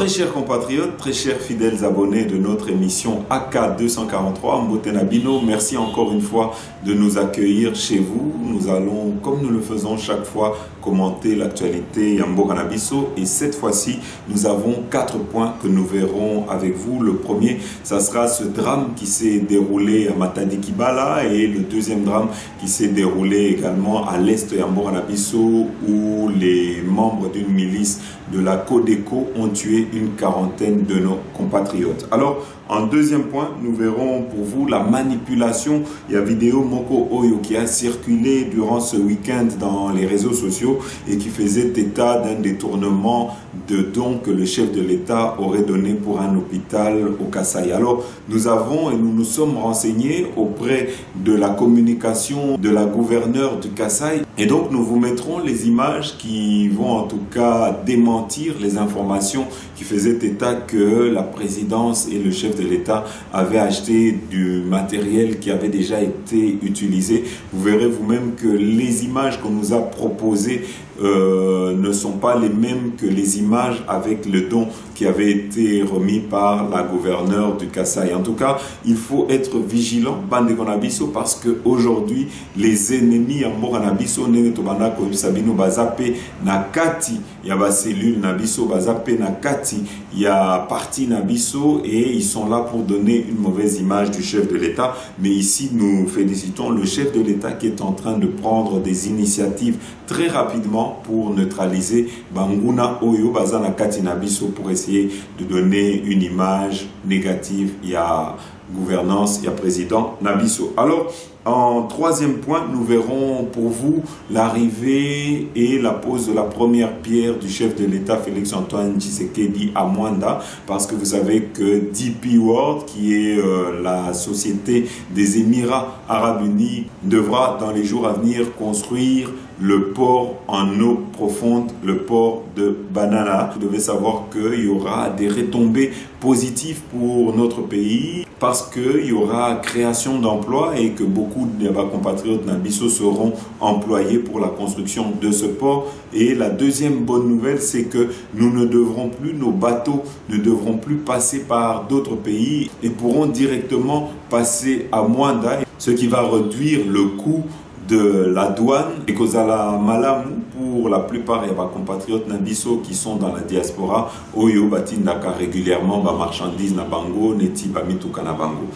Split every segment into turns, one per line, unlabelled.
Très chers compatriotes, très chers fidèles abonnés de notre émission AK 243, Mbotenabino, merci encore une fois de nous accueillir chez vous. Nous allons, comme nous le faisons chaque fois, commenter l'actualité Yambokanabiso. Et cette fois-ci, nous avons 4 points que nous verrons avec vous. Le premier, ça sera ce drame qui s'est déroulé à Matadi Kibala et le deuxième drame qui s'est déroulé également à l'est de Yambokanabiso où les membres d'une milice de la Codeco ont tué une quarantaine de nos compatriotes. Alors, en deuxième point, nous verrons pour vous la manipulation. Il y a vidéo Moko Oyo qui a circulé durant ce week-end dans les réseaux sociaux et qui faisait état d'un détournement de dons que le chef de l'État aurait donné pour un hôpital au Kasaï. Alors, nous avons et nous nous sommes renseignés auprès de la communication de la gouverneure du Kasaï. Et donc, nous vous mettrons les images qui vont en tout cas démentir les informations qui faisaient état que la présidence et le chef de l'État avaient acheté du matériel qui avait déjà été utilisé. Vous verrez vous-même que les images qu'on nous a proposées ne sont pas les mêmes que les images avec le don qui avait été remis par la gouverneure du Kasaï. En tout cas, il faut être vigilant, Bande Konabiso, parce qu'aujourd'hui, les ennemis en Moranabiso, Nenetobana Sabino Bazape, Nakati, il y a ba cellule Nabiso, Bazape, Nakati, il y a parti Nabiso, et ils sont là pour donner une mauvaise image du chef de l'État. Mais ici, nous félicitons le chef de l'État qui est en train de prendre des initiatives très rapidement pour neutraliser Banguna Oyo Bazana Kati Nabiso pour essayer de donner une image négative. Il y a gouvernance, il y a président Nabiso. Alors, en troisième point, nous verrons pour vous l'arrivée et la pose de la première pierre du chef de l'État Félix-Antoine Tshisekedi à Mwanda, parce que vous savez que DP World, qui est la société des Émirats Arabes Unis, devra dans les jours à venir construire le port en eau profonde, le port de Banana. Vous devez savoir qu'il y aura des retombées positives pour notre pays parce qu'il y aura création d'emplois et que beaucoup de compatriotes Nabiso seront employés pour la construction de ce port. Et la deuxième bonne nouvelle, c'est que nous ne devrons plus, nos bateaux ne devront plus passer par d'autres pays et pourront directement passer à Mwanda, ce qui va réduire le coût de la douane. Et Kozala Malamu, pour la plupart, il y a des compatriotes Nabiso qui sont dans la diaspora, Oyo Batindaka régulièrement, ba marchandises na bango, neti ba mituka na bango.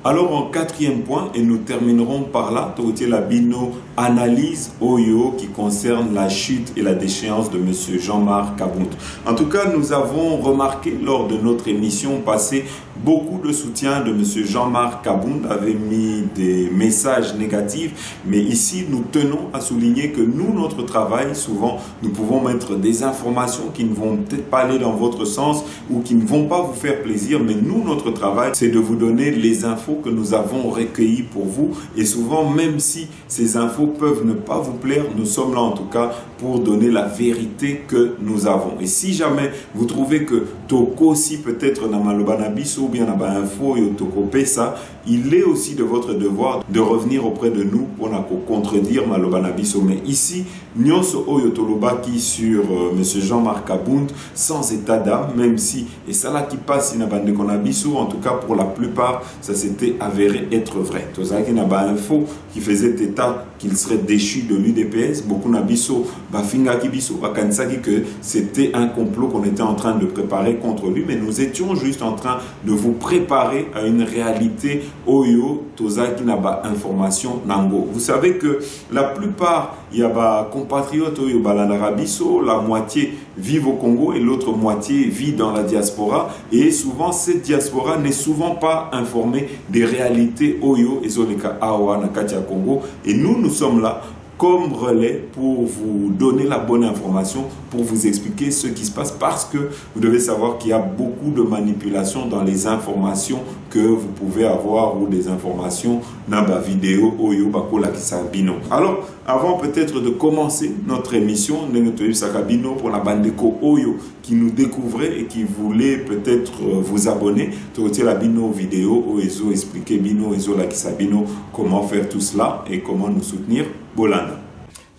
Alors en quatrième point, et nous terminerons par là, Togotier Labino analyse Oyo qui concerne la chute et la déchéance de M. Jean-Marc Kabound. En tout cas, nous avons remarqué lors de notre émission passée, beaucoup de soutien de M. Jean-Marc Kabound avait mis des messages négatifs, mais ici nous tenons à souligner que nous, notre travail, souvent nous pouvons mettre des informations qui ne vont peut-être pas aller dans votre sens ou qui ne vont pas vous faire plaisir, mais nous, notre travail, c'est de vous donner les infos que nous avons recueillies pour vous, et souvent même si ces infos peuvent ne pas vous plaire, nous sommes là en tout cas pour donner la vérité que nous avons. Et si jamais vous trouvez que Toko si peut-être na Malobanabiso ou bien na ba info et Toko Pesa, il est aussi de votre devoir de revenir auprès de nous pour contredire Malobanabiso. Mais ici, Nyonso Oyo Tolobaki sur M. Jean-Marc Kabound sans état d'âme, même si, et ça là qui passe na Bande Konabiso, en tout cas pour la plupart, ça s'était avéré être vrai. Tozaki na ba info qui faisait état qu'il serait déchu de l'UDPS, beaucoup Nabiso, Bafinga Kibiso, Bakansaki, que c'était un complot qu'on était en train de préparer contre lui, mais nous étions juste en train de vous préparer à une réalité Oyo, Tozaki Naba information Nango. Vous savez que la plupart, il y a ba compatriotes Oyo Balanarabiso, la moitié vivent au Congo et l'autre moitié vit dans la diaspora, et souvent cette diaspora n'est souvent pas informée des réalités Oyo et Zoleka Awa Nakatia Congo, et nous sommes là comme relais pour vous donner la bonne information, pour vous expliquer ce qui se passe, parce que vous devez savoir qu'il y a beaucoup de manipulation dans les informations que vous pouvez avoir ou des informations dans la vidéo Oyo Bakola Kisabino. Alors, avant peut-être de commencer notre émission, Nenetoyu Sakabino pour la Bandeko Oyo qui nous découvrait et qui voulait peut-être vous abonner, Togotier la Bino vidéo Oezo expliquer Bino Ezo la Kisabino comment faire tout cela et comment nous soutenir. Bolanda.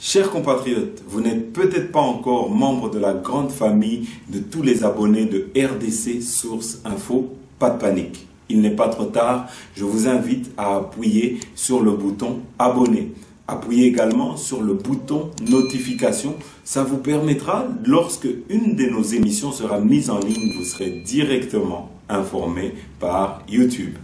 Chers compatriotes, vous n'êtes peut-être pas encore membre de la grande famille de tous les abonnés de RDC Source Info. Pas de panique, il n'est pas trop tard. Je vous invite à appuyer sur le bouton abonner. Appuyez également sur le bouton notification. Ça vous permettra, lorsque une de nos émissions sera mise en ligne, vous serez directement informé par YouTube.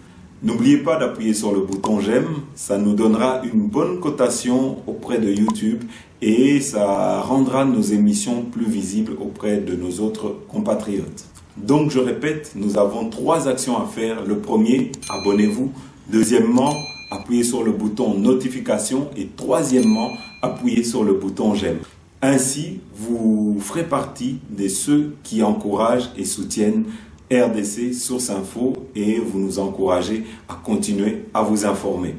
N'oubliez pas d'appuyer sur le bouton j'aime. Ça nous donnera une bonne cotation auprès de YouTube et ça rendra nos émissions plus visibles auprès de nos autres compatriotes. Donc je répète, nous avons 3 actions à faire. Le premier, abonnez-vous. Deuxièmement, appuyez sur le bouton notification et troisièmement, appuyez sur le bouton j'aime. Ainsi, vous ferez partie de ceux qui encouragent et soutiennent RDC Source Info et vous nous encouragez à continuer à vous informer.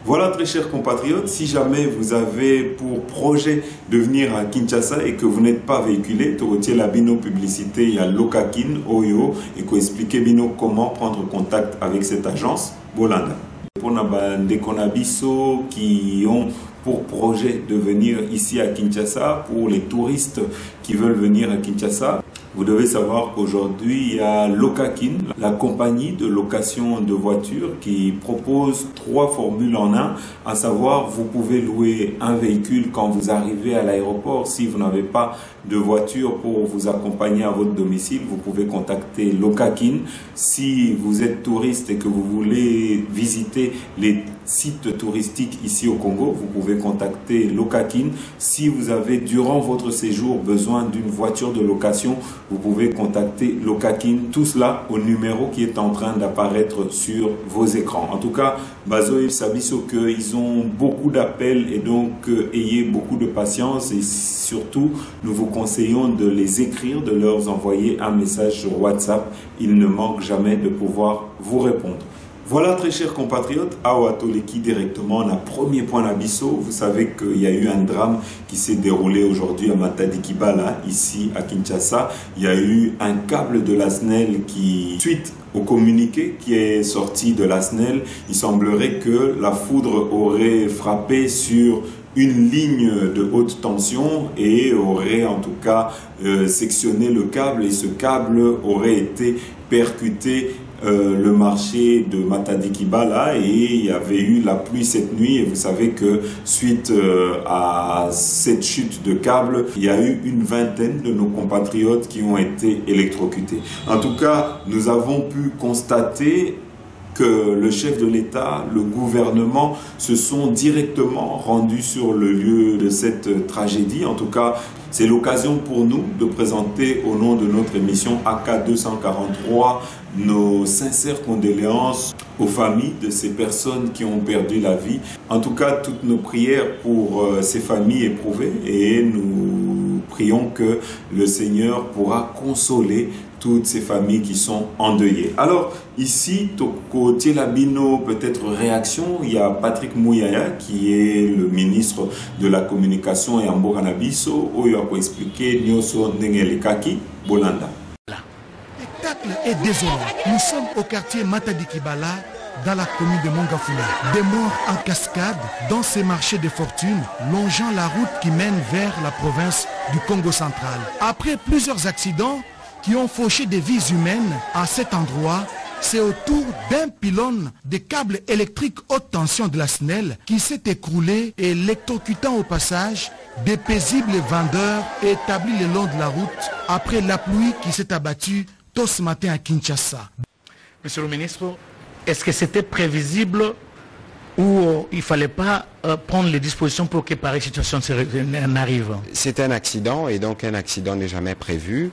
Voilà, très chers compatriotes, si jamais vous avez pour projet de venir à Kinshasa et que vous n'êtes pas véhiculé, Torotier la bino publicité, il y a Lokakin, Oyo, et qu'on explique bino comment prendre contact avec cette agence, Bolanda. Pour les Konabiso qui ont pour projet de venir ici à Kinshasa, pour les touristes qui veulent venir à Kinshasa, vous devez savoir qu'aujourd'hui, il y a Lokakin, la compagnie de location de voitures qui propose 3 formules en 1, à savoir vous pouvez louer un véhicule quand vous arrivez à l'aéroport. Si vous n'avez pas de voiture pour vous accompagner à votre domicile, vous pouvez contacter Lokakin. Si vous êtes touriste et que vous voulez visiter les sites touristiques ici au Congo, vous pouvez contacter Lokakin. Si vous avez durant votre séjour besoin d'une voiture de location, vous pouvez contacter Lokakin. Tout cela au numéro qui est en train d'apparaître sur vos écrans. En tout cas, Bazo Sabiso qu'ils ont beaucoup d'appels et donc ayez beaucoup de patience et surtout nous vous conseillons de les écrire, de leur envoyer un message sur WhatsApp. Ils ne manquent jamais de pouvoir vous répondre. Voilà, très chers compatriotes, Awatoleki directement, on a premier point d'Abisso. Vous savez qu'il y a eu un drame qui s'est déroulé aujourd'hui à Matadi Kibala, ici à Kinshasa. Il y a eu un câble de la SNEL qui, suite au communiqué qui est sorti de la SNEL, il semblerait que la foudre aurait frappé sur une ligne de haute tension et aurait en tout cas sectionné le câble et ce câble aurait été percuté le marché de Matadi Kibala et il y avait eu la pluie cette nuit et vous savez que suite à cette chute de câble, il y a eu une vingtaine de nos compatriotes qui ont été électrocutés. En tout cas, nous avons pu constater que le chef de l'État, le gouvernement se sont directement rendus sur le lieu de cette tragédie. En tout cas, c'est l'occasion pour nous de présenter au nom de notre émission AK 243 nos sincères condoléances aux familles de ces personnes qui ont perdu la vie. En tout cas, toutes nos prières pour ces familles éprouvées et nous prions que le Seigneur pourra consoler toutes ces familles qui sont endeuillées. Alors ici, Toko Tielabino, peut-être réaction, il y a Patrick Mouyaya qui est le ministre de la communication et Amboganabiso, où il a expliqué Nyoso Nengelekaki Bolanda.
Le spectacle est désolant. Nous sommes au quartier Matadi Kibala, dans la commune de Mongafula. Des morts en cascade dans ces marchés de fortune, longeant la route qui mène vers la province du Congo central. Après plusieurs accidents qui ont fauché des vies humaines à cet endroit, c'est autour d'un pylône de câbles électriques haute tension de la SNEL qui s'est écroulé, électrocutant au passage des paisibles vendeurs établis le long de la route après la pluie qui s'est abattue tôt ce matin à Kinshasa.
Monsieur le ministre, est-ce que c'était prévisible ou il ne fallait pas prendre les dispositions pour que pareille situation n'arrive?
C'est un accident et donc un accident n'est jamais prévu.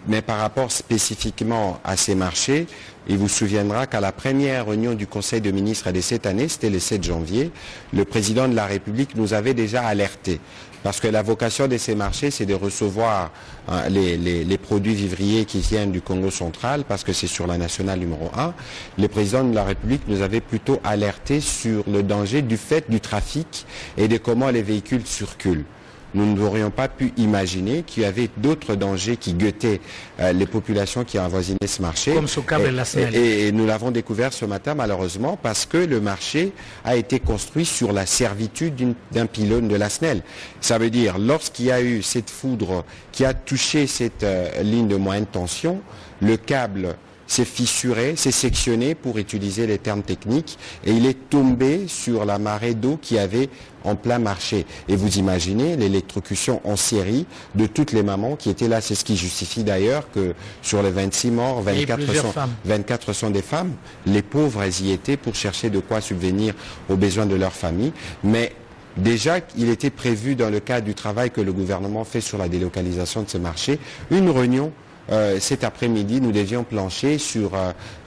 Mais par rapport spécifiquement à ces marchés, il vous souviendra qu'à la première réunion du Conseil de ministres de cette année, c'était le 7 janvier, le président de la République nous avait déjà alerté. Parce que la vocation de ces marchés, c'est de recevoir les produits vivriers qui viennent du Congo central, parce que c'est sur la nationale numéro 1. Le président de la République nous avait plutôt alerté sur le danger du fait du trafic et de comment les véhicules circulent. nous n'aurions pas pu imaginer qu'il y avait d'autres dangers qui guettaient les populations qui avoisinaient ce marché.
Comme Socab et la SNEL.
Et nous l'avons découvert ce matin, malheureusement, parce que le marché a été construit sur la servitude d'un pylône de la SNEL. Ça veut dire, lorsqu'il y a eu cette foudre qui a touché cette ligne de moyenne tension, le câble s'est fissuré, s'est sectionné pour utiliser les termes techniques et il est tombé sur la marée d'eau qui avait en plein marché. Et vous imaginez l'électrocution en série de toutes les mamans qui étaient là. C'est ce qui justifie d'ailleurs que sur les 26 morts, 24 sont des femmes. Les pauvres, elles y étaient pour chercher de quoi subvenir aux besoins de leur famille. Mais déjà, il était prévu dans le cadre du travail que le gouvernement fait sur la délocalisation de ce marché, une réunion. Cet après-midi, nous devions plancher sur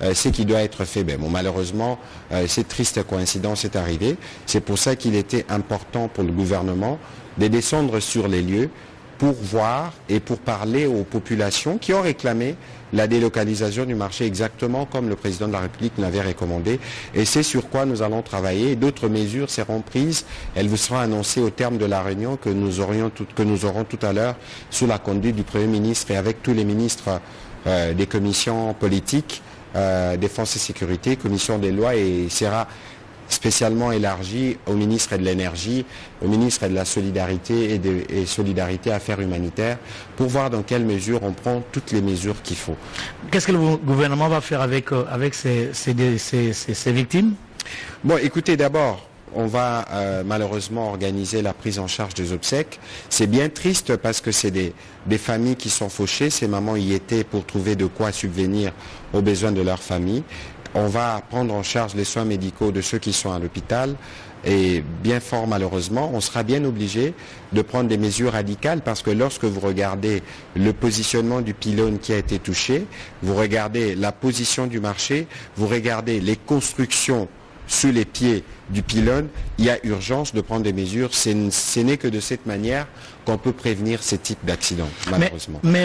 ce qui doit être fait. Bon, malheureusement, cette triste coïncidence est arrivée. C'est pour ça qu'il était important pour le gouvernement de descendre sur les lieux pour voir et pour parler aux populations qui ont réclamé la délocalisation du marché exactement comme le président de la République l'avait recommandé. Et c'est sur quoi nous allons travailler. D'autres mesures seront prises. Elles vous seront annoncées au terme de la réunion que nous aurons tout à l'heure sous la conduite du Premier ministre et avec tous les ministres des commissions politiques, défense et sécurité, commission des lois, et sera spécialement élargi au ministre de l'énergie, au ministre de la solidarité et solidarité affaires humanitaires, pour voir dans quelle mesure on prend toutes les mesures qu'il faut.
Qu'est-ce que le gouvernement va faire avec ces victimes?
Bon, écoutez, d'abord, on va malheureusement organiser la prise en charge des obsèques. C'est bien triste parce que c'est des familles qui sont fauchées. Ces mamans y étaient pour trouver de quoi subvenir aux besoins de leur famille. On va prendre en charge les soins médicaux de ceux qui sont à l'hôpital et bien fort malheureusement, on sera bien obligé de prendre des mesures radicales parce que lorsque vous regardez le positionnement du pylône qui a été touché, vous regardez la position du marché, vous regardez les constructions sous les pieds du pylône, il y a urgence de prendre des mesures. Ce n'est que de cette manière qu'on peut prévenir ce type d'accident, malheureusement.
Mais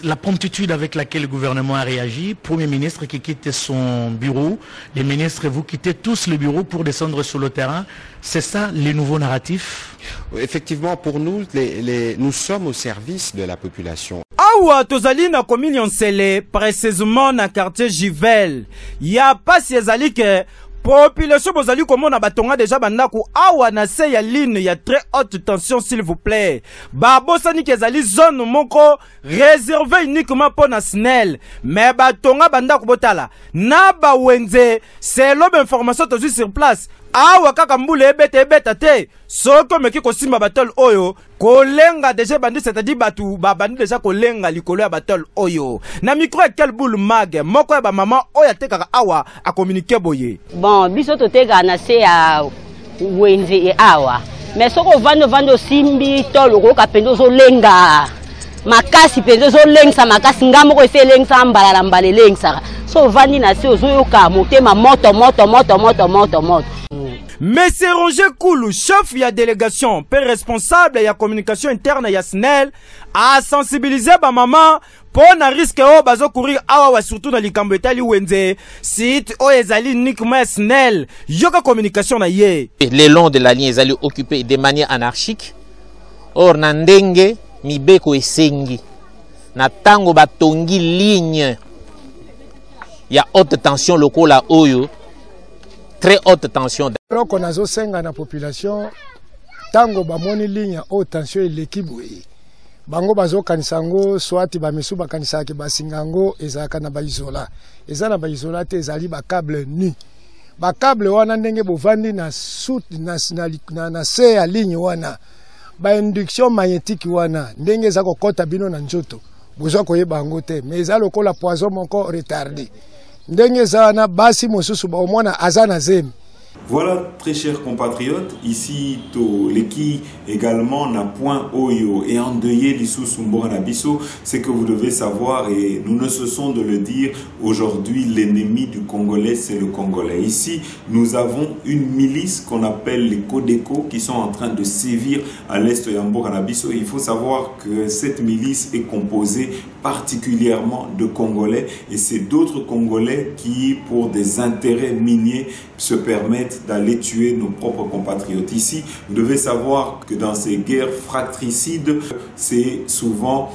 la promptitude avec laquelle le gouvernement a réagi, Premier ministre qui quitte son bureau, les ministres, vous quittez tous le bureau pour descendre sur le terrain, c'est ça les nouveaux narratifs?
Effectivement, pour nous, nous sommes au service de la population.
Awa tozali na commune Nsele, précisément na quartier Givel. Ya pasi ezali ke population bozali komona batonga déjà bandako awa na se ya ligne ya très haute tension s'il vous plaît. Babosani kezali zone moko réservée uniquement pour na SNEL. Mais batonga bandako botala na ba wenze c'est l'homme information tozui sur place. Awa kaka mbule ebeta te soko meki kosimba battle oyo kolenga déjà bandi c'est-à-dire batu bandi déjà kolenga likolo ya battle oyo na micro ya quel boule mag moko ya ba maman oya tekaka awa a communiquer boye.
Bon biso toteka na se ya wenze e awa mais soko vando simbi tolo ko kapendo zo lenga makasi penzo zo lengsa makasi ngamo ko ese lengsa mbala mbale lengsa so vandi na se ozoyoka motema moto.
Monsieur Roger Koulou, chef ya délégation, père responsable ya communication interne ya SNEL, a sensibilisé ba maman pour na risque o bazo courir awa surtout na likambo etali wenze site o ezali uniquement SNEL yoka communication na ye.
Le long de la ligne ezali occupé de manière anarchique. Or na ndenge mibeko esengi na tango batongi ligne ya haute tension lokola oyo très haute tension.
Donc on a zosenga na population tango bamoni ligne haute tension l'équipe bango bazo kanisango swati ba mesu bakanisa ke basingango ezaka na ba isola ezana ba isola te ezali ba câble nu ba câble wana ndenge bovandi na soute na se ya ligne wana ba induction magnétique wana ndenge za kokota bino na njoto bozwa koyeba ngo te mais ezalo lokola poison moko retardé ndenge za na basi mosusu ba omona azana zemi.
Voilà, très chers compatriotes, ici Leki également n'a point oyo et endeuillé l'issou Sumbora-Nabiso, c'est que vous devez savoir et nous ne cessons de le dire, aujourd'hui l'ennemi du Congolais c'est le Congolais. Ici nous avons une milice qu'on appelle les Codeco qui sont en train de sévir à l'est de Yambora-Nabiso. Il faut savoir que cette milice est composée particulièrement de Congolais et c'est d'autres Congolais qui pour des intérêts miniers se permettent permettent d'aller tuer nos propres compatriotes. Ici, vous devez savoir que dans ces guerres fratricides, c'est souvent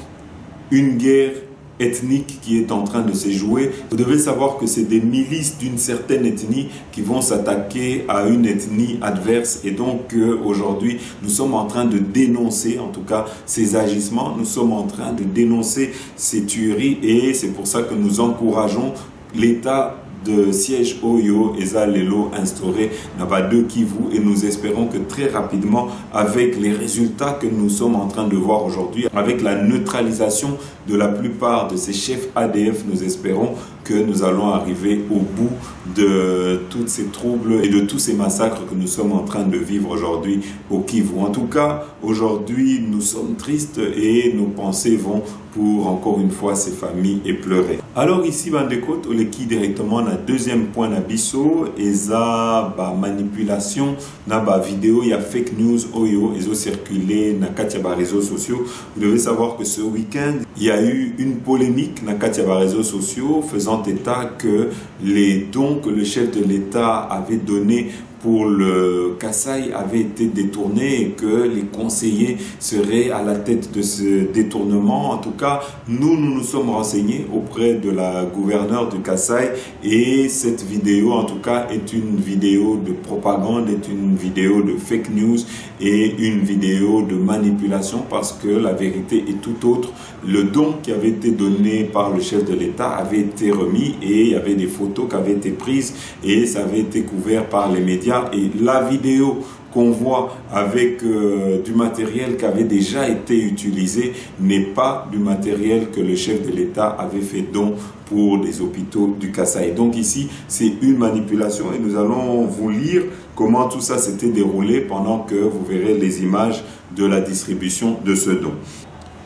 une guerre ethnique qui est en train de se jouer. Vous devez savoir que c'est des milices d'une certaine ethnie qui vont s'attaquer à une ethnie adverse, et donc aujourd'hui nous sommes en train de dénoncer en tout cas ces agissements, nous sommes en train de dénoncer ces tueries, et c'est pour ça que nous encourageons l'État de siège Oyo et Zalelo instauré Naba de Kivu, et nous espérons que très rapidement, avec les résultats que nous sommes en train de voir aujourd'hui, avec la neutralisation de la plupart de ces chefs ADF, nous espérons que nous allons arriver au bout de tous ces troubles et de tous ces massacres que nous sommes en train de vivre aujourd'hui au Kivu. En tout cas, aujourd'hui, nous sommes tristes et nos pensées vont pour encore une fois ces familles éplorées. Alors ici, Bandeko, qui directement na deuxième point nabiso, eza ba manipulation na ba vidéo, il y a fake news oyo ezo circulé na katia ba réseaux sociaux. Vous devez savoir que ce week-end, il y a eu une polémique na katia ba réseaux sociaux faisant état que les dons que le chef de l'État avait donnés pour le Kasaï avaient été détournés et que les conseillers seraient à la tête de ce détournement. En tout cas, nous sommes renseignés auprès de la gouverneure du Kasaï, et cette vidéo, en tout cas, est une vidéo de propagande, est une vidéo de fake news et une vidéo de manipulation, parce que la vérité est tout autre. Le don qui avait été donné par le chef de l'État avait été remis, et il y avait des photos qui avaient été prises et ça avait été couvert par les médias. Et la vidéo qu'on voit avec du matériel qui avait déjà été utilisé n'est pas du matériel que le chef de l'État avait fait don pour les hôpitaux du Kasaï. Donc ici, c'est une manipulation, et nous allons vous lire comment tout ça s'était déroulé pendant que vous verrez les images de la distribution de ce don.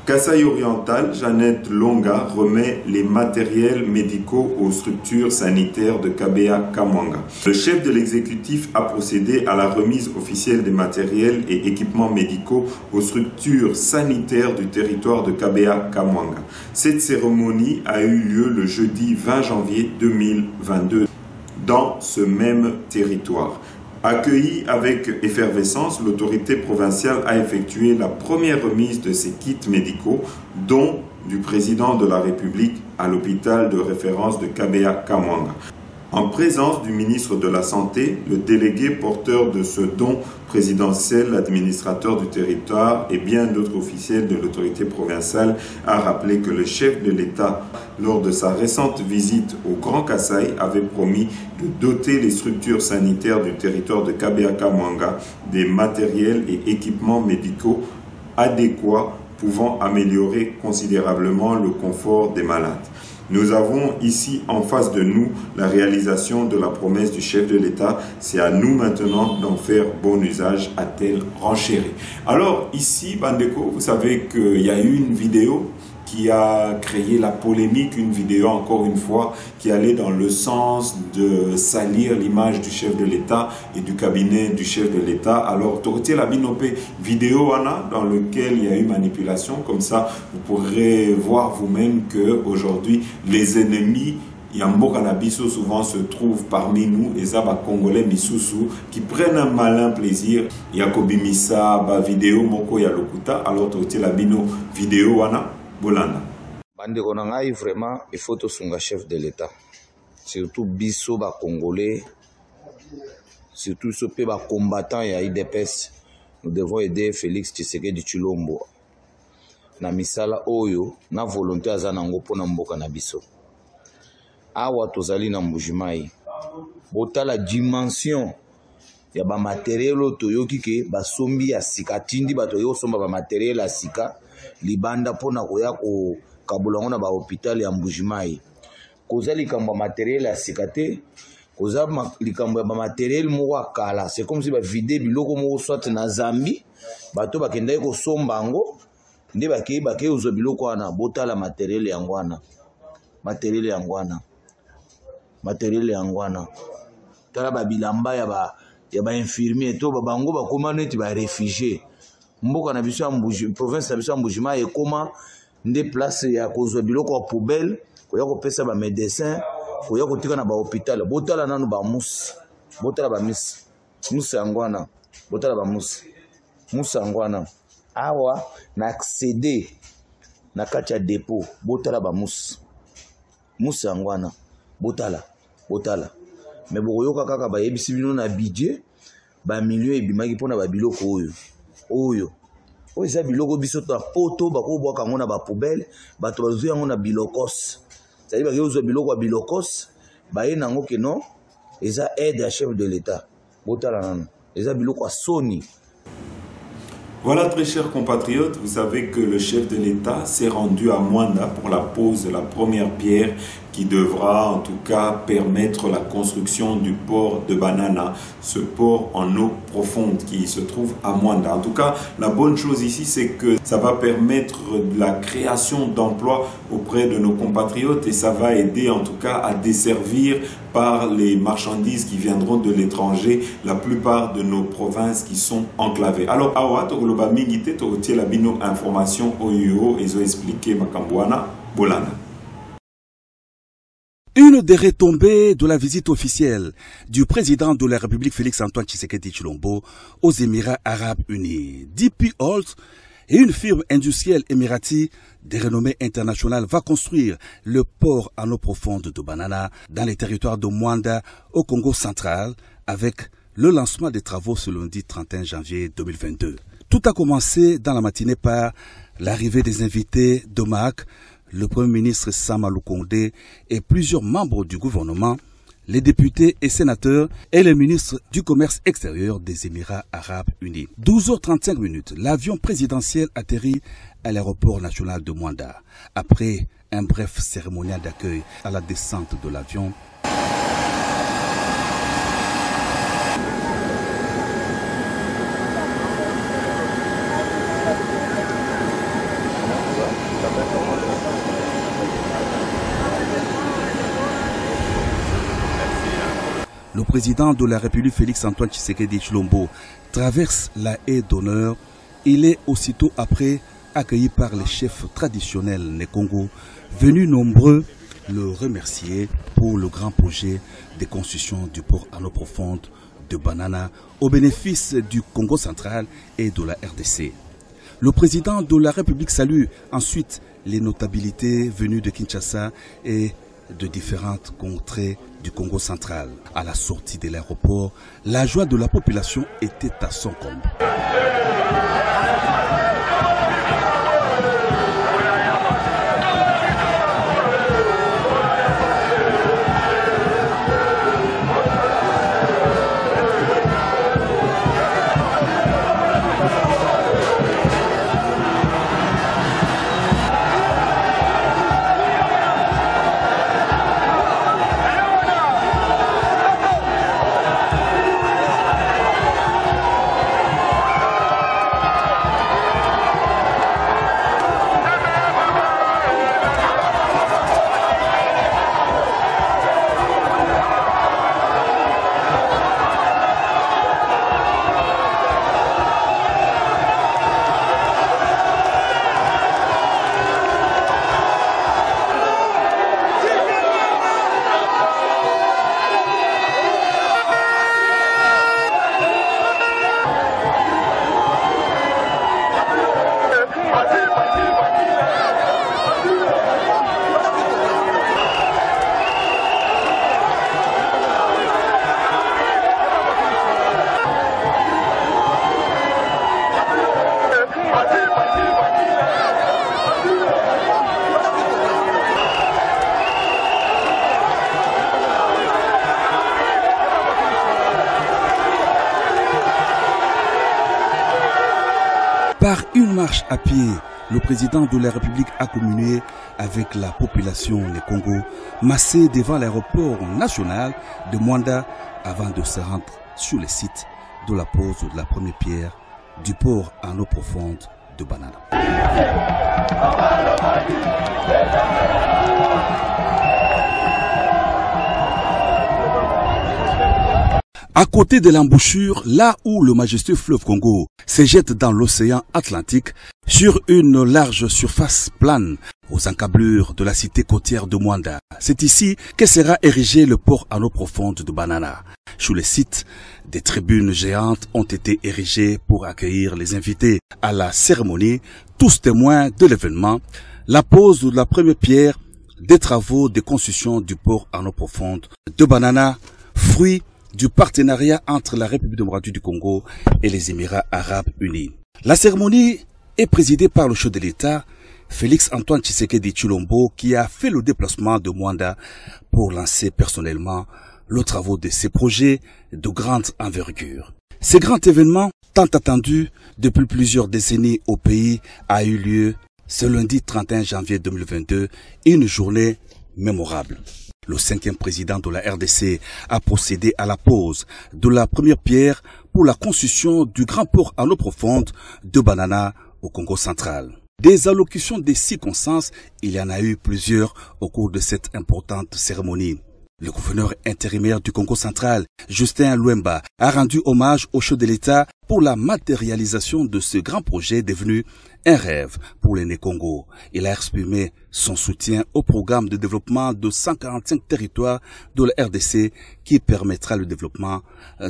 Kasaï oriental, Jeannette Longa remet les matériels médicaux aux structures sanitaires de Kabea Kamwanga. Le chef de l'exécutif a procédé à la remise officielle des matériels et équipements médicaux aux structures sanitaires du territoire de Kabea Kamwanga. Cette cérémonie a eu lieu le jeudi 20 janvier 2022 dans ce même territoire. Accueilli avec effervescence, l'autorité provinciale a effectué la première remise de ces kits médicaux, dont du président de la République à l'hôpital de référence de Kabea Kamwanga. En présence du ministre de la Santé, le délégué porteur de ce don présidentiel, l'administrateur du territoire et bien d'autres officiels de l'autorité provinciale a rappelé que le chef de l'État, lors de sa récente visite au Grand Kasaï, avait promis de doter les structures sanitaires du territoire de Kabea Kamwanga des matériels et équipements médicaux adéquats pouvant améliorer considérablement le confort des malades. Nous avons ici en face de nous la réalisation de la promesse du chef de l'État. C'est à nous maintenant d'en faire bon usage, a-t-elle renchéri. Alors ici, Bandeko, vous savez qu'il y a eu une vidéo qui a créé la polémique, une vidéo encore une fois qui allait dans le sens de salir l'image du chef de l'État et du cabinet du chef de l'État. Alors, Tortier la binopé vidéo dans lequel il y a eu manipulation, comme ça vous pourrez voir vous-même que aujourd'hui les ennemis Yambo Kanabiso souvent se trouvent parmi nous, et ça va Congolais Misusu qui prennent un malin plaisir. Yakobi Missa, ba vidéo Moko Yalokuta, alors Tortier la bino vidéo Bolanda.
Bande konangai vraiment il faut to sunga chef de l'État, surtout biso ba Congolais, surtout ce pe ba combattant ya IDPS. Nous devons aider Félix Tshisekedi Tshilombo na misala oyo na volonté azanango pona mboka na biso. Awa tozali na Mbujimai botala dimension ya ba matériel toyoki ke basombi ya sika tindi bato yo somba ba matériel ya sika libanda pona koya ko kabulango na ba hôpital ya Mbujimai. Koza likambo matériel ya sika te, koza likambo ya ba matériel moko kala. C'est comme si ba vide biloko moko soit na Zambie bato bakendai ko somba ngo nde bakei uzo biloko wana botala matériel yango wana. Matériel yango wana tala ba bilamba ya ba infirmier to ba bango ba koma neti ba réfugié mboka na biso ya Mbuji province na biso ya Mbujimai ekoma nde place ya kozwa biloko ya poubelle koya kopesa ba médecin koya kotika na ba hôpital botala nanu ba musi botala ba musa ngwana botala ba musa ngwana awa na accéder na kati ya dépôt botala ba musa ngwana botala mais bokoyoka kaka ba yebisi bino na budget ba million ebimaki pona ba biloko oyo eza biloko biso to poto bako bwaka ngo na ba poubelle bato bazo yango na bilokos c'est-à-dire bako uzwa biloko ya bilokos ba ye nango ke non eza aide à chef de l'État botala nana eza biloko ya soni.
Voilà, très chers compatriotes, vous savez que le chef de l'État s'est rendu à Mwanda pour la pose de la première pierre qui devra en tout cas permettre la construction du port de Banana, ce port en eau profonde qui se trouve à Mwanda. En tout cas, la bonne chose ici, c'est que ça va permettre la création d'emplois auprès de nos compatriotes et ça va aider en tout cas à desservir par les marchandises qui viendront de l'étranger la plupart de nos provinces qui sont enclavées. Alors, awa tokoloba mingite tokotie la bino information oyo ezo expliquer makambwana bolana.
Une des retombées de la visite officielle du président de la République Félix-Antoine Tshisekedi Tshilombo aux Émirats Arabes Unis. DP Holt et une firme industrielle émirati de renommée internationale va construire le port en eau profonde de Banana dans les territoires de Mwanda au Congo central avec le lancement des travaux ce lundi 31 janvier 2022. Tout a commencé dans la matinée par l'arrivée des invités de MAC, le Premier ministre Sama Lukonde et plusieurs membres du gouvernement, les députés et sénateurs et le ministre du Commerce extérieur des Émirats Arabes Unis. 12h35, l'avion présidentiel atterrit à l'aéroport national de Mwanda. Après un bref cérémonial d'accueil à la descente de l'avion, le président de la République Félix-Antoine Tshisekedi Tshilombo traverse la haie d'honneur. Il est aussitôt après accueilli par les chefs traditionnels Nekongo, venus nombreux le remercier pour le grand projet de construction du port en eau profonde de Banana au bénéfice du Congo central et de la RDC. Le président de la République salue ensuite les notabilités venues de Kinshasa et de différentes contrées du Congo central. À la sortie de l'aéroport, la joie de la population était à son comble. Par une marche à pied, le président de la République a communié avec la population du Congo, massée devant l'aéroport national de Mwanda avant de se rendre sur le site de la pose de la première pierre du port en eau profonde de Banana. À côté de l'embouchure, là où le majestueux fleuve Congo se jette dans l'océan Atlantique, sur une large surface plane, aux encablures de la cité côtière de Mwanda. C'est ici que sera érigé le port à eau profonde de Banana. Sur le site, des tribunes géantes ont été érigées pour accueillir les invités à la cérémonie, tous témoins de l'événement, la pose de la première pierre des travaux de construction du port à eau profonde de Banana, fruit du partenariat entre la République démocratique du Congo et les Émirats arabes unis. La cérémonie est présidée par le chef de l'État, Félix Antoine Tshisekedi Tshilombo, qui a fait le déplacement de Mwanda pour lancer personnellement les travaux de ces projets de grande envergure. Ce grand événement, tant attendu depuis plusieurs décennies au pays, a eu lieu ce lundi 31 janvier 2022, une journée mémorable. Le 5e président de la RDC a procédé à la pose de la première pierre pour la construction du grand port à eau profonde de Banana au Congo central. Des allocutions de circonstances, il y en a eu plusieurs au cours de cette importante cérémonie. Le gouverneur intérimaire du Congo central, Justin Luemba, a rendu hommage au chef de l'État pour la matérialisation de ce grand projet devenu un rêve pour l'aîné Congo. Il a exprimé son soutien au programme de développement de 145 territoires de la RDC qui permettra le développement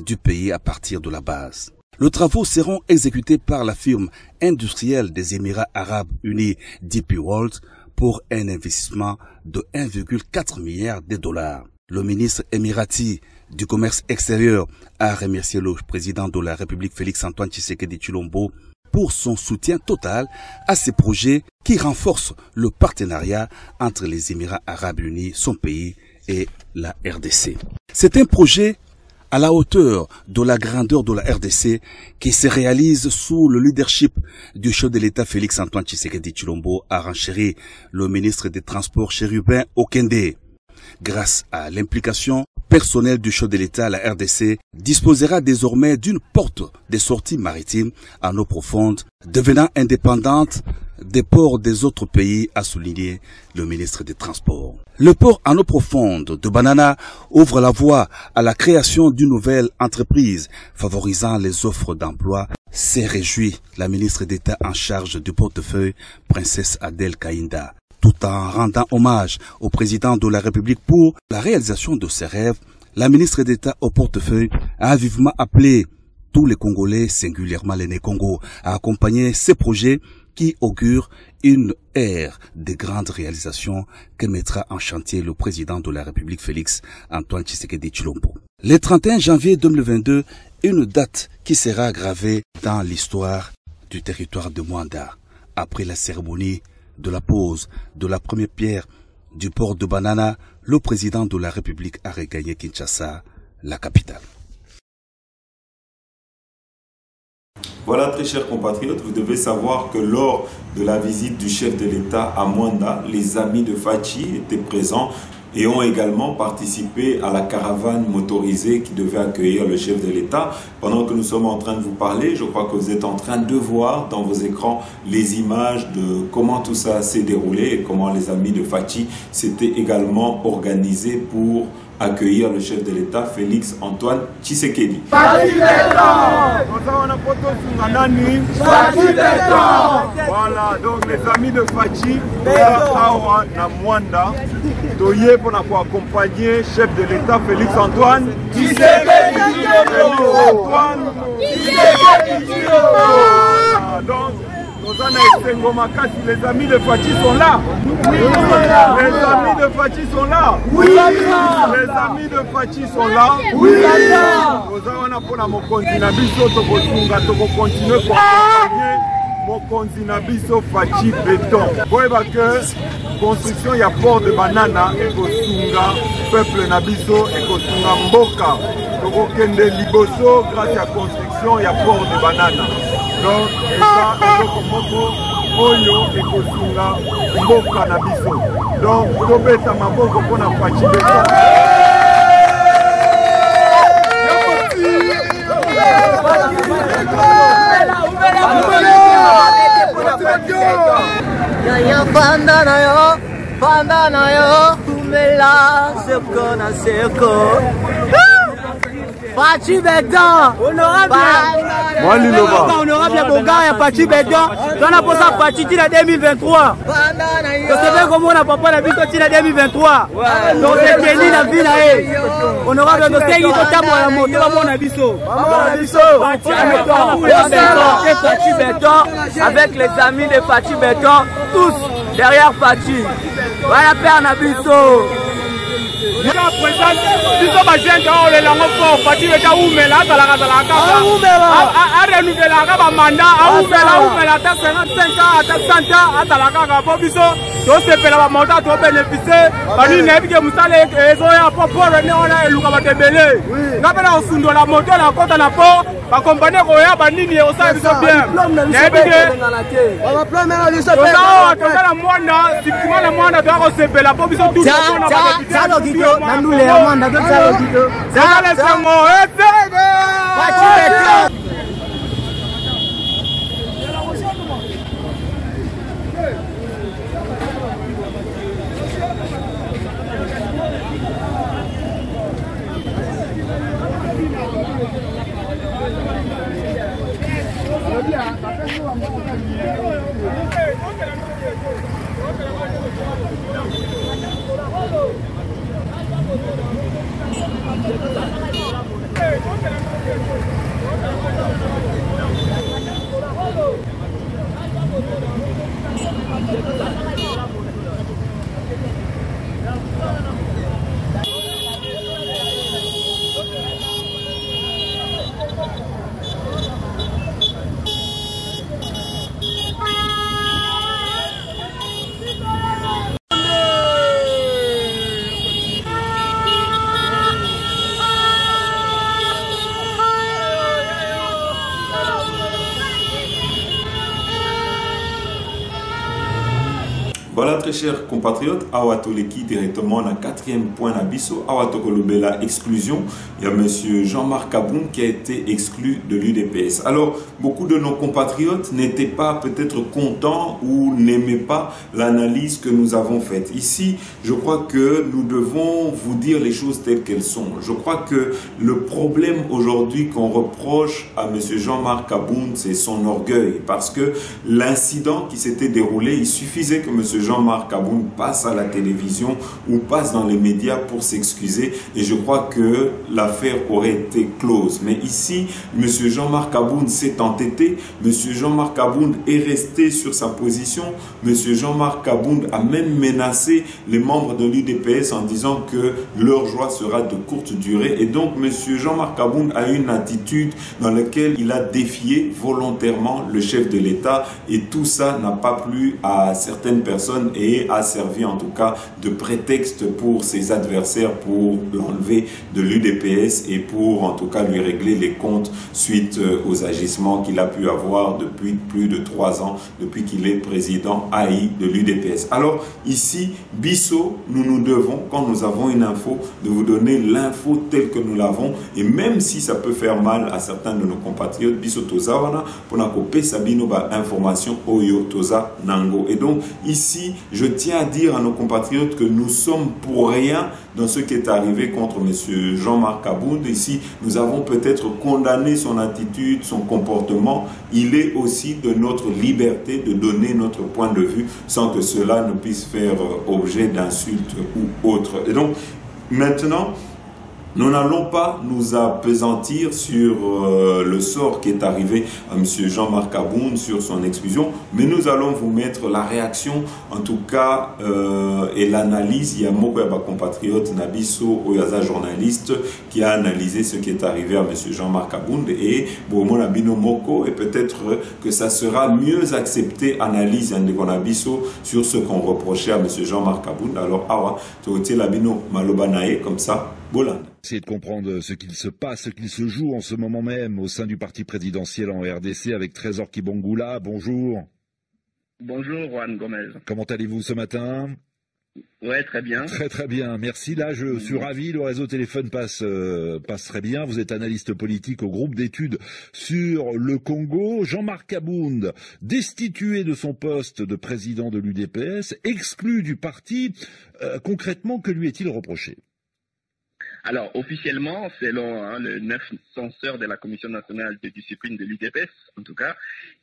du pays à partir de la base. Les travaux seront exécutés par la firme industrielle des Émirats arabes unis DP World pour un investissement de 1,4 milliard de dollars. Le ministre émirati du commerce extérieur a remercié le président de la République Félix Antoine Tshisekedi Tshilombo pour son soutien total à ces projets qui renforcent le partenariat entre les Émirats arabes unis, son pays, et la RDC. C'est un projet à la hauteur de la grandeur de la RDC qui se réalise sous le leadership du chef de l'État Félix Antoine Tshisekedi Tshilombo, a renchéri le ministre des Transports Chérubin Okende. Grâce à l'implication personnelle du chef de l'État, la RDC disposera désormais d'une porte de sortie maritime à eau profonde, devenant indépendante des ports des autres pays, a souligné le ministre des Transports. Le port en eau profonde de Banana ouvre la voie à la création d'une nouvelle entreprise favorisant les offres d'emploi. S'est réjouie la ministre d'État en charge du portefeuille, princesse Adèle Kaïnda. Tout en rendant hommage au président de la République pour la réalisation de ses rêves, la ministre d'État au portefeuille a vivement appelé tous les Congolais, singulièrement l'aîné Congo, à accompagner ces projets qui augurent une ère de grandes réalisations que mettra en chantier le président de la République Félix Antoine Tshisekedi Tshilombo. Le 31 janvier 2022, une date qui sera gravée dans l'histoire du territoire de Mwanda. Après la cérémonie de la pose de la première pierre du port de Banana, le président de la République a regagné Kinshasa, la capitale.
Voilà, très chers compatriotes, vous devez savoir que lors de la visite du chef de l'État à Mwanda, les amis de Fachi étaient présents et ont également participé à la caravane motorisée qui devait accueillir le chef de l'État. Pendant que nous sommes en train de vous parler, je crois que vous êtes en train de voir dans vos écrans les images de comment tout ça s'est déroulé et comment les amis de Fachi s'étaient également organisés pour accueillir le chef de l'État, Félix Antoine Tshisekedi. Voilà, donc les amis de Fachi, na Mwanda, doye pour accompagner chef de l'État, Félix Antoine Tshisekedi. Donc, les amis de Fachi sont là. Oui. Les amis de Fachi sont là. Oui. Les amis de Fachi sont là. Oui. Nous avons pour la mokonzi na biso to kotunga to continuer pour accompagner mokonzi na biso Fachi béton. Boyeba que construction ya port de Banana et kotunga peuple na biso et kotunga mboka. Donc kende liboso grâce à construction ya port de Banana. Donc, ça, oyo ekosunga mboka na biso. Donc, tobeta maboko mpona Fachi béton.
Yo panda na yo, umela seko na seko. Pachi Bédan. Honorable Boga et Pachi Bédan. On a posé Pachi Tina 2023. C'est bien comment on a papa la vie Tina 2023. Donc c'est Kenny la ville là. Honorable Boga qui est à la montée à mon abisso. Pachi Bédan avec les amis de Pachi Bédan, tous derrière Pachi. Voilà père Nabisso.
biso bagente oyo lelango fort pati beta umela azalaka arenouvelaka bamanda aumela ata 55 ans ata 100 ans azalaka kaka mpo biso tosepela bamanda tobénéficie banini nayebi ke mosala ezoya mpo poro ne wana eluka bato ebele nga mpe na kosundola moto na kota na po bakompanie koya banini osala biso bien nayebi ke toza na mwanda sipima na mwanda toya kosepela mpo biso
Nandule Amanda do Zalo Dido.
Zalo Sango,
Voilà, très chers compatriotes, Awatoleki directement dans le 4e point d'Abisso, Awatokolobela exclusion. Il y a monsieur Jean-Marc Aboun qui a été exclu de l'UDPS. Alors, beaucoup de nos compatriotes n'étaient pas peut-être contents ou n'aimaient pas l'analyse que nous avons faite. Ici, je crois que nous devons vous dire les choses telles qu'elles sont. Je crois que le problème aujourd'hui qu'on reproche à monsieur Jean-Marc Aboun, c'est son orgueil. Parce que l'incident qui s'était déroulé, il suffisait que monsieur Jean-Marc Aboun passe à la télévision ou passe dans les médias pour s'excuser et je crois que l'affaire aurait été close. Mais ici, M. Jean-Marc Aboun s'est entêté, M. Jean-Marc Aboun est resté sur sa position, M. Jean-Marc Aboun a même menacé les membres de l'UDPS en disant que leur joie sera de courte durée et donc M. Jean-Marc Aboun a une attitude dans laquelle il a défié volontairement le chef de l'État et tout ça n'a pas plu à certaines personnes et a servi en tout cas de prétexte pour ses adversaires pour l'enlever de l'UDPS et pour en tout cas lui régler les comptes suite aux agissements qu'il a pu avoir depuis plus de 3 ans, depuis qu'il est président AI de l'UDPS. Alors ici, Bisso, nous nous devons, quand nous avons une info, de vous donner l'info telle que nous l'avons et même si ça peut faire mal à certains de nos compatriotes, Bisso Toza wana, pour n'akope sabino ba information Oyo Toza Nango. Et donc ici, je tiens à dire à nos compatriotes que nous sommes pour rien dans ce qui est arrivé contre M. Jean-Marc Aboun. Ici, nous avons peut-être condamné son attitude, son comportement. Il est aussi de notre liberté de donner notre point de vue sans que cela ne puisse faire objet d'insultes ou autre. Et donc, maintenant, nous n'allons pas nous appesantir sur le sort qui est arrivé à M. Jean-Marc Aboun sur son exclusion, mais nous allons vous mettre la réaction, en tout cas, et l'analyse. Il y a Moko Yaba compatriote Nabisso Oyaza journaliste qui a analysé ce qui est arrivé à M. Jean-Marc Aboun et Bomo Nabino Moko et peut-être que ça sera mieux accepté, analyse Yandeko Nabisso sur ce qu'on reprochait à M. Jean-Marc Aboun. Alors, Awa, Togotier Labino Malobanae, comme ça, Bolan.
Essayer de comprendre ce qu'il se passe, ce qu'il se joue en ce moment même au sein du parti présidentiel en RDC avec Trésor Kibongula. Bonjour.
Bonjour Juan Gomez.
Comment allez-vous ce matin?
Ouais, très bien.
Très très bien, merci. Là, je suis ravi, le réseau téléphone passe très bien. Vous êtes analyste politique au groupe d'études sur le Congo. Jean-Marc Aboun, destitué de son poste de président de l'UDPS, exclu du parti. Concrètement, que lui est-il reproché?
Alors, officiellement, selon le 9 censeur de la Commission nationale de discipline de l'UDPS, en tout cas,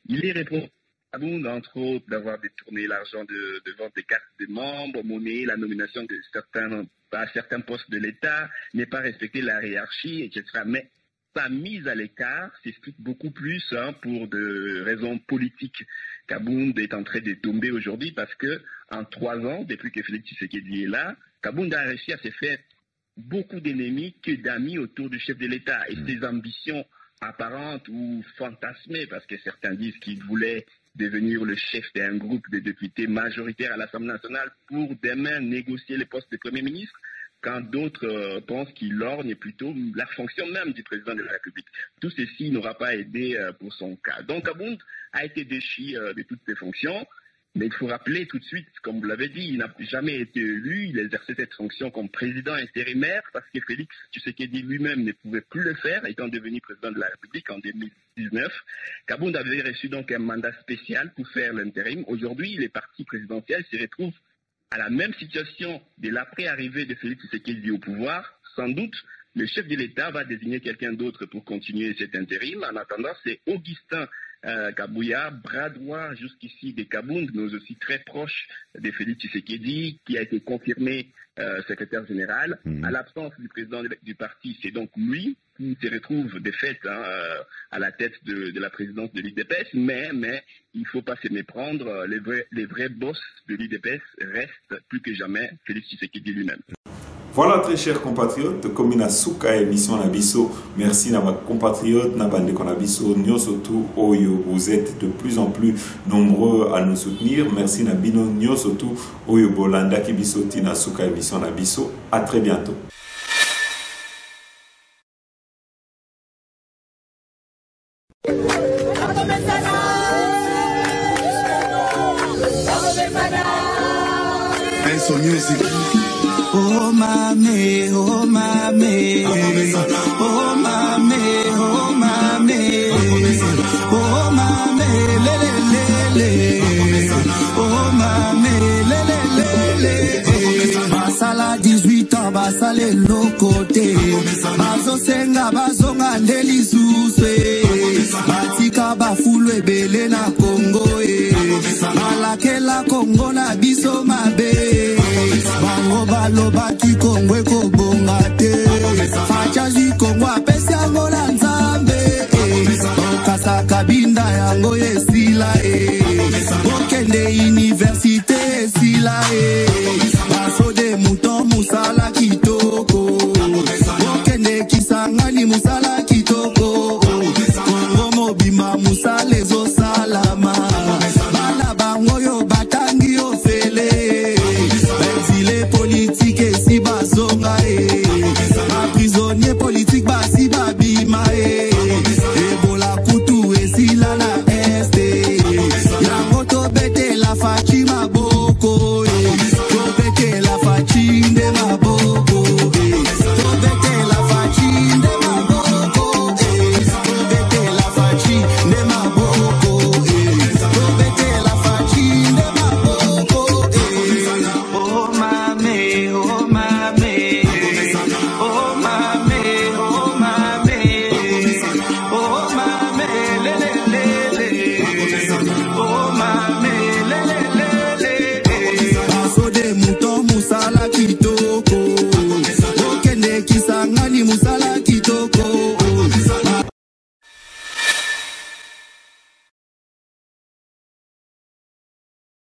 il est responsable, entre autres, d'avoir détourné l'argent de vente des cartes de membres, monnaie, la nomination de certains postes de l'État, n'est pas respecté la hiérarchie, etc. Mais sa mise à l'écart s'explique beaucoup plus pour de raisons politiques. Kabound est en train de tomber aujourd'hui parce que en 3 ans, depuis que Félix Tshisekedi est là, Kabound a réussi à se faire beaucoup d'ennemis que d'amis autour du chef de l'État. Et ses ambitions apparentes ou fantasmées, parce que certains disent qu'il voulait devenir le chef d'un groupe de députés majoritaires à l'Assemblée nationale pour demain négocier les postes de Premier ministre, quand d'autres pensent qu'il lorgne plutôt la fonction même du président de la République. Tout ceci n'aura pas aidé pour son cas. Donc Kabound a été déchu de toutes ses fonctions, mais il faut rappeler tout de suite, comme vous l'avez dit, il n'a jamais été élu, il exerçait cette fonction comme président intérimaire parce que Félix Tshisekedi lui-même ne pouvait plus le faire, étant devenu président de la République en 2019. Kabound avait reçu donc un mandat spécial pour faire l'intérim. Aujourd'hui, les partis présidentiels se retrouvent à la même situation de l'après-arrivée de Félix Tshisekedi au pouvoir. Sans doute, le chef de l'État va désigner quelqu'un d'autre pour continuer cet intérim. En attendant, c'est Augustin Kabouya, bras droit jusqu'ici de Kabound, mais aussi très proche de Félix Tshisekedi, qui a été confirmé secrétaire général. À l'absence du président du parti, c'est donc lui qui se retrouve de fait à la tête de la présidence de l'UDPS, mais il ne faut pas se méprendre, les vrais boss de l'UDPS restent plus que jamais Félix Tshisekedi lui-même.
Voilà, très chers compatriotes, comme il y a souka émission Nabiso, merci à vos compatriotes, Oyo, vous êtes de plus en plus nombreux à nous soutenir. Merci Nabino Nyosotu Oyo Bolanda Kibisoti na souka émission Nabiso. À très bientôt.
Oh mame, oh mame, oh mame, oh mame, oh mame, lele lele, oh mame, lele lele. Basala 18 ans, basale lokote, bazo senga bazonga ndelisuse, batika bafulu ebele na Congo malakela Congo na biso mabe. Baloba ki Congo